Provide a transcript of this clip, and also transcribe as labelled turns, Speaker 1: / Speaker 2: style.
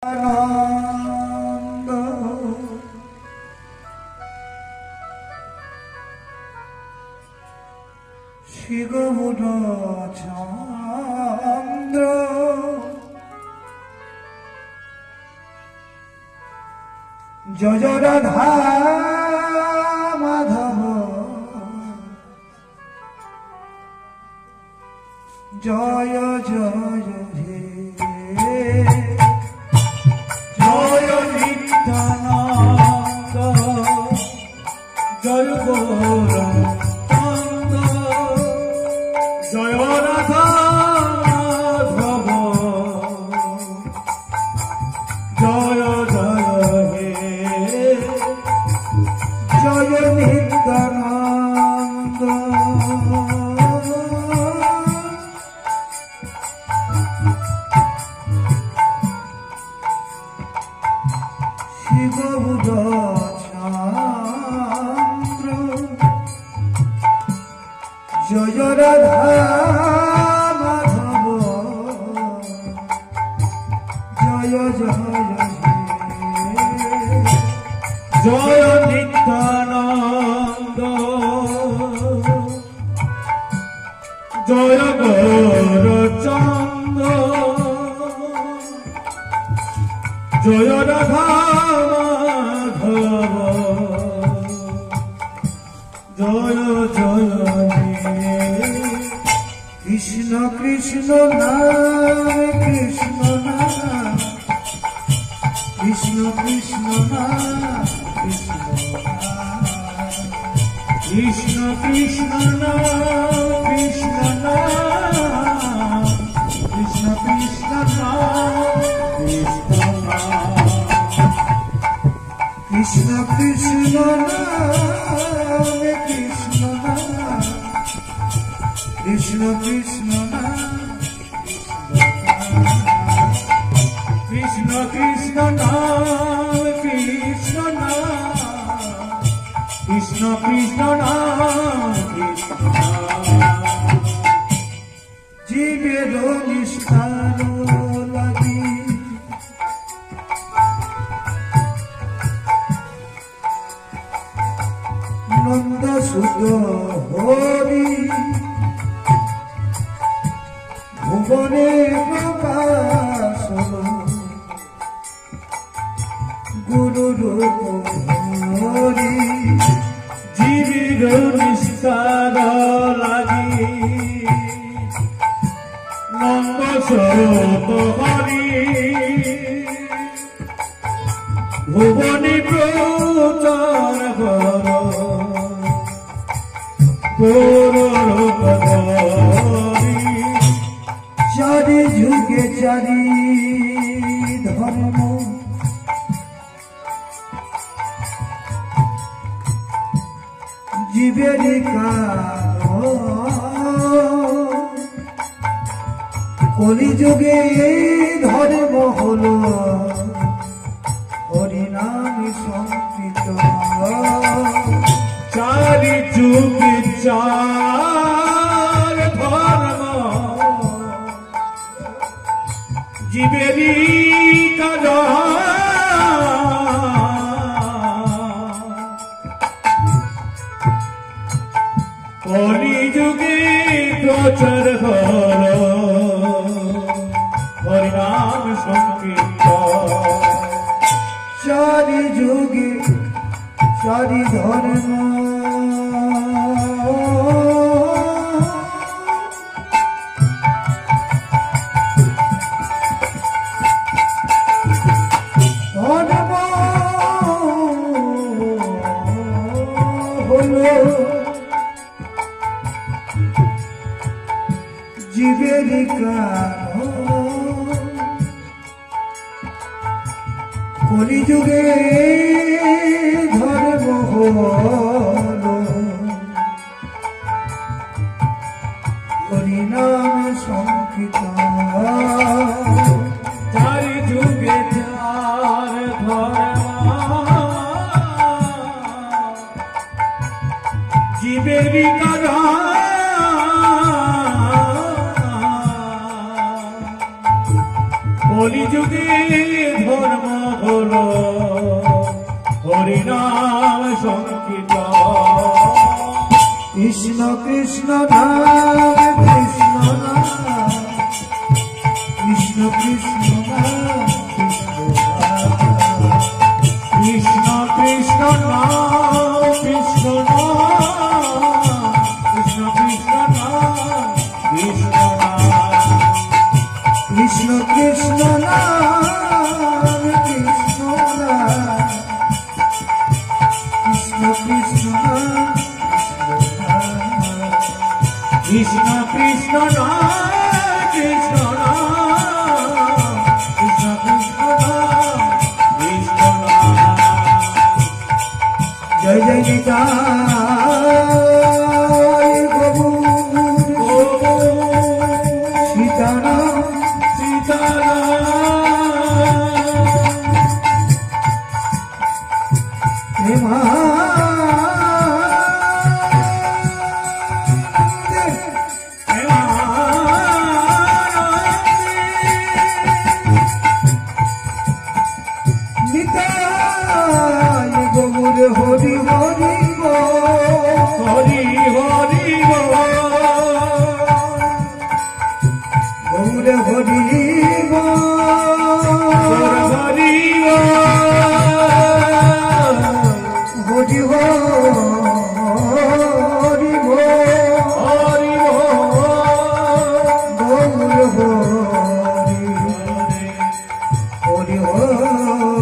Speaker 1: আনন্দ শিগমুড চন্দ্র জয় রাধা মাধব জয় জয় হে জয় নিত্যানন্দ জয় গৌরাঙ্গ জয় রাধা মাধব জয় জয় হে জয় নিত্যানন্দ শিববুধ চন্দ্র জয় রাধা মাধব জয় জয় জয় নিত্যানন্দ জয় গৌরচন্দ্র জয় রাধা মাধব জয় জয় কৃষ্ণ কৃষ্ণ নাম কৃষ্ণ নাম কৃষ্ণ কৃষ্ণ নাম কৃষ্ণ কৃষ্ণ নাম কৃষ্ণ নাম কৃষ্ণ কৃষ্ণ নাম কৃষ্ণ কৃষ্ণ কৃষ্ণ নাম কৃষ্ণ নাম কৃষ্ণ কৃষ্ণ নাম কৃষ্ণ কৃষ্ণ নাম কৃষ্ণ নাম কৃষ্ণ কৃষ্ণ নাম কৃষ্ণ জীবের নিষ্ঠার লাগি নন্দ সুদ হরি ভুবনে প্রকাশ গুরু রূপ হরি জীবির নিস্তার লাগি নন্দ সুদ হরি ভুবনে প্রচার কর চারি যুগে চারি ধর্ম জীবের কলিযুগে ধর্ম হল হরিনাম সংকীর্তন চারি যুগে চার ধর্ম জীবেরই কাজ কলিযুগে প্রচার হল হরিনাম সংকীর্তন চারি যুগে চারি ধর্ম জীবের কলিযুগে ধর্ম হল হরিনাম সংকীর্তন চারি যুগে চার ধর্ম জীবের কলিযুগে হরিনাম সংকীর্তন
Speaker 2: কৃষ্ণ কৃষ্ণ নাম কৃষ্ণ নাম কৃষ্ণ কৃষ্ণ নাম
Speaker 1: কৃষ্ণ কৃষ্ণ নাম কৃষ্ণ নাম কৃষ্ণ কৃষ্ণ নাম কৃষ্ণ নাম
Speaker 2: কৃষ্ণ কৃষ্ণ নাম কৃষ্ণ নাম কৃষ্ণ কৃষ্ণ নাম
Speaker 1: কৃষ্ণ কৃষ্ণ নাম কৃষ্ণ নাম কৃষ্ণ কৃষ্ণ নাম কৃষ্ণ নাম
Speaker 2: জয় জয় নিতাই গৌর সীতারাম নিতাই গৌর হরি হরি
Speaker 1: হরি হরি
Speaker 2: গৌর হরি
Speaker 1: হরি
Speaker 2: হরি হরি
Speaker 1: হরি
Speaker 2: গৌর হরি হরি হরি